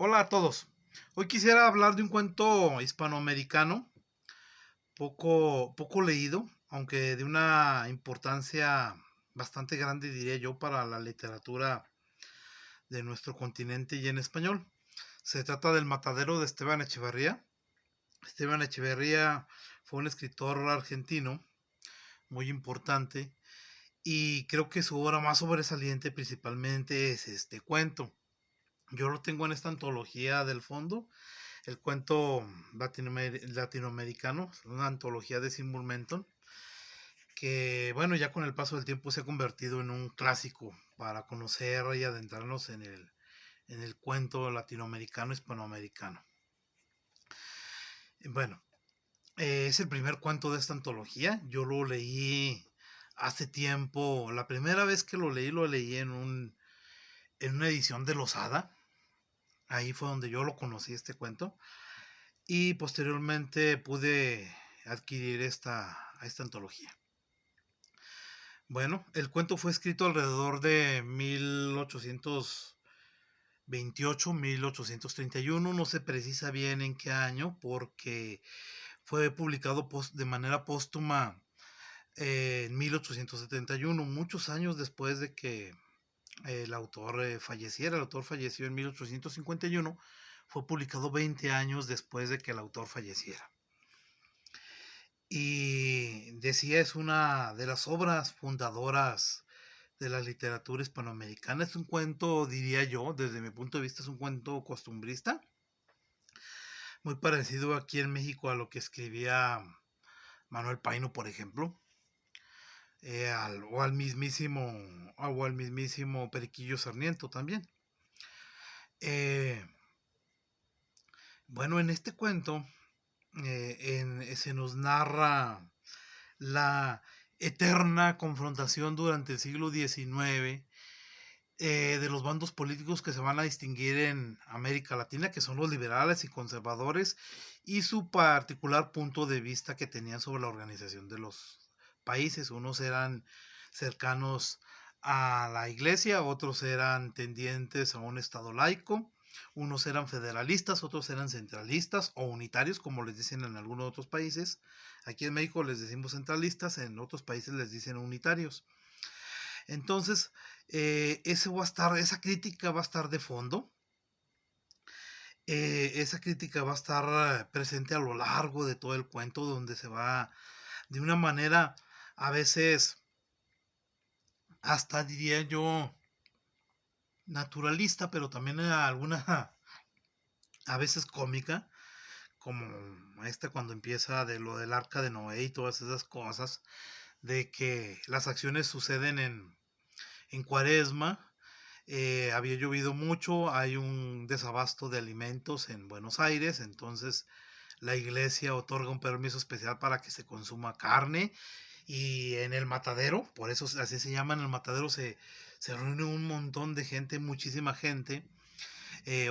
Hola a todos. Hoy quisiera hablar de un cuento hispanoamericano, poco leído, aunque de una importancia bastante grande, diría yo, para la literatura de nuestro continente y en español. Se trata del Matadero de Esteban Echeverría. Esteban Echeverría fue un escritor argentino muy importante y creo que su obra más sobresaliente principalmente es este cuento. Yo lo tengo en esta antología del fondo, el cuento latinoamericano, una antología de Seymour Menton, que bueno, ya con el paso del tiempo se ha convertido en un clásico para conocer y adentrarnos en el cuento latinoamericano, hispanoamericano. Bueno, es el primer cuento de esta antología, yo lo leí hace tiempo, la primera vez que lo leí en una edición de Losada, ahí fue donde yo lo conocí este cuento, y posteriormente pude adquirir esta antología. Bueno, el cuento fue escrito alrededor de 1828, 1831, no se precisa bien en qué año, porque fue publicado de manera póstuma en 1871, muchos años después de que el autor falleciera. El autor falleció en 1851, fue publicado 20 años después de que el autor falleciera. Y decía, es una de las obras fundadoras de la literatura hispanoamericana. Es un cuento, diría yo, desde mi punto de vista, es un cuento costumbrista, muy parecido aquí en México a lo que escribía Manuel Paino, por ejemplo, o al mismísimo Periquillo Sarmiento también. Eh, bueno, en este cuento se nos narra la eterna confrontación durante el siglo XIX de los bandos políticos que se van a distinguir en América Latina, que son los liberales y conservadores, y su particular punto de vista que tenían sobre la organización de los países. Unos eran cercanos a la iglesia, otros eran tendientes a un estado laico, unos eran federalistas, otros eran centralistas o unitarios, como les dicen en algunos otros países. Aquí en México les decimos centralistas, en otros países les dicen unitarios. Entonces, esa crítica va a estar de fondo. Esa crítica va a estar presente a lo largo de todo el cuento, donde se va de una manera a veces, hasta diría yo, naturalista, pero también alguna, a veces cómica, como cuando empieza de lo del arca de Noé y todas esas cosas, de que las acciones suceden en Cuaresma. Había llovido mucho, hay un desabasto de alimentos en Buenos Aires, entonces la iglesia otorga un permiso especial para que se consuma carne, y en el matadero, por eso así se llama, en el matadero se reúne un montón de gente, muchísima gente,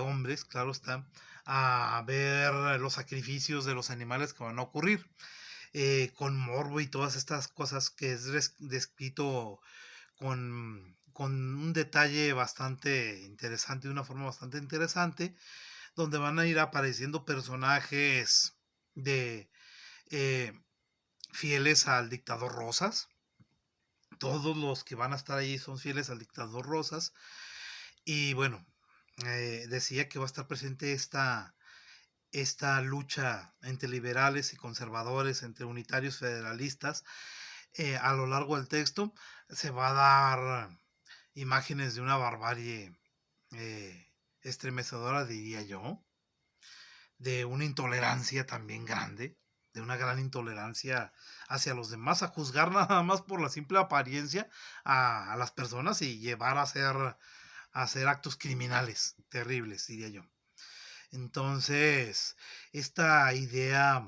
hombres, claro está, a ver los sacrificios de los animales que van a ocurrir, con morbo y todas estas cosas que es descrito con un detalle bastante interesante, de una forma bastante interesante, donde van a ir apareciendo personajes de eh, fieles al dictador Rosas. Todos los que van a estar ahí son fieles al dictador Rosas. Y bueno, decía que va a estar presente esta lucha entre liberales y conservadores, entre unitarios y federalistas. A lo largo del texto se va a dar imágenes de una barbarie estremecedora, diría yo, de una intolerancia también grande, de una gran intolerancia hacia los demás, a juzgar nada más por la simple apariencia a las personas y llevar a hacer actos criminales terribles, diría yo. Entonces, esta idea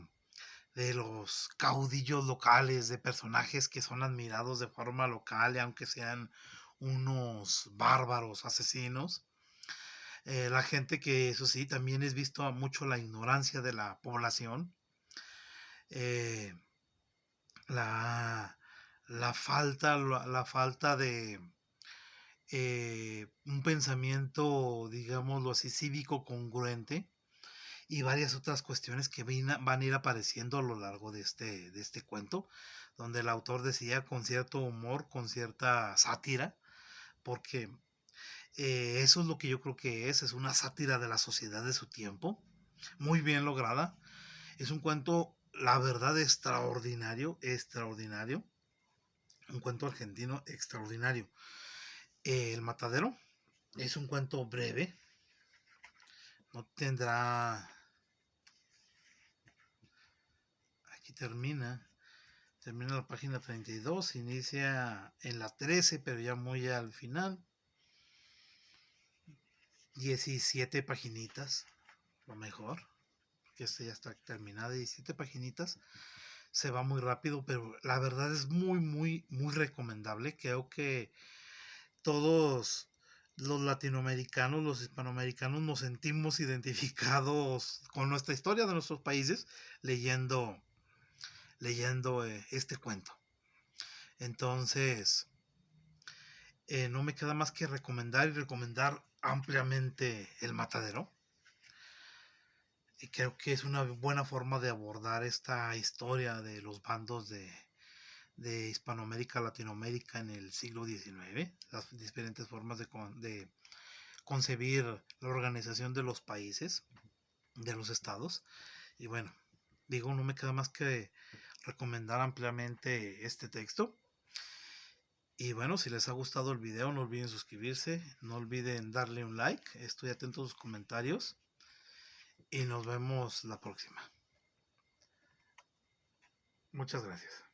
de los caudillos locales, de personajes que son admirados de forma local, y aunque sean unos bárbaros asesinos, la gente que eso sí, también es visto mucho la ignorancia de la población, eh, la, la falta un pensamiento, digámoslo así, cívico congruente y varias otras cuestiones que van a ir apareciendo a lo largo de este cuento, donde el autor decía con cierto humor, con cierta sátira, porque eso es lo que yo creo que es una sátira de la sociedad de su tiempo, muy bien lograda. Es un cuento, la verdad, extraordinario, extraordinario, un cuento argentino extraordinario. El Matadero es un cuento breve, no tendrá, aquí termina la página 32, inicia en la 13, pero ya muy al final, 17 paginitas, lo mejor, que este ya está terminada, 17 paginitas, se va muy rápido, pero la verdad es muy, muy, muy recomendable. Creo que todos los latinoamericanos, los hispanoamericanos nos sentimos identificados con nuestra historia de nuestros países leyendo este cuento. Entonces, no me queda más que recomendar ampliamente El Matadero. Y creo que es una buena forma de abordar esta historia de los bandos de Hispanoamérica, Latinoamérica en el siglo XIX, las diferentes formas de concebir la organización de los países, de los estados. Y bueno, digo, no me queda más que recomendar ampliamente este texto. Y bueno, si les ha gustado el video, no olviden suscribirse, no olviden darle un like, estoy atento a sus comentarios y nos vemos la próxima. Muchas gracias.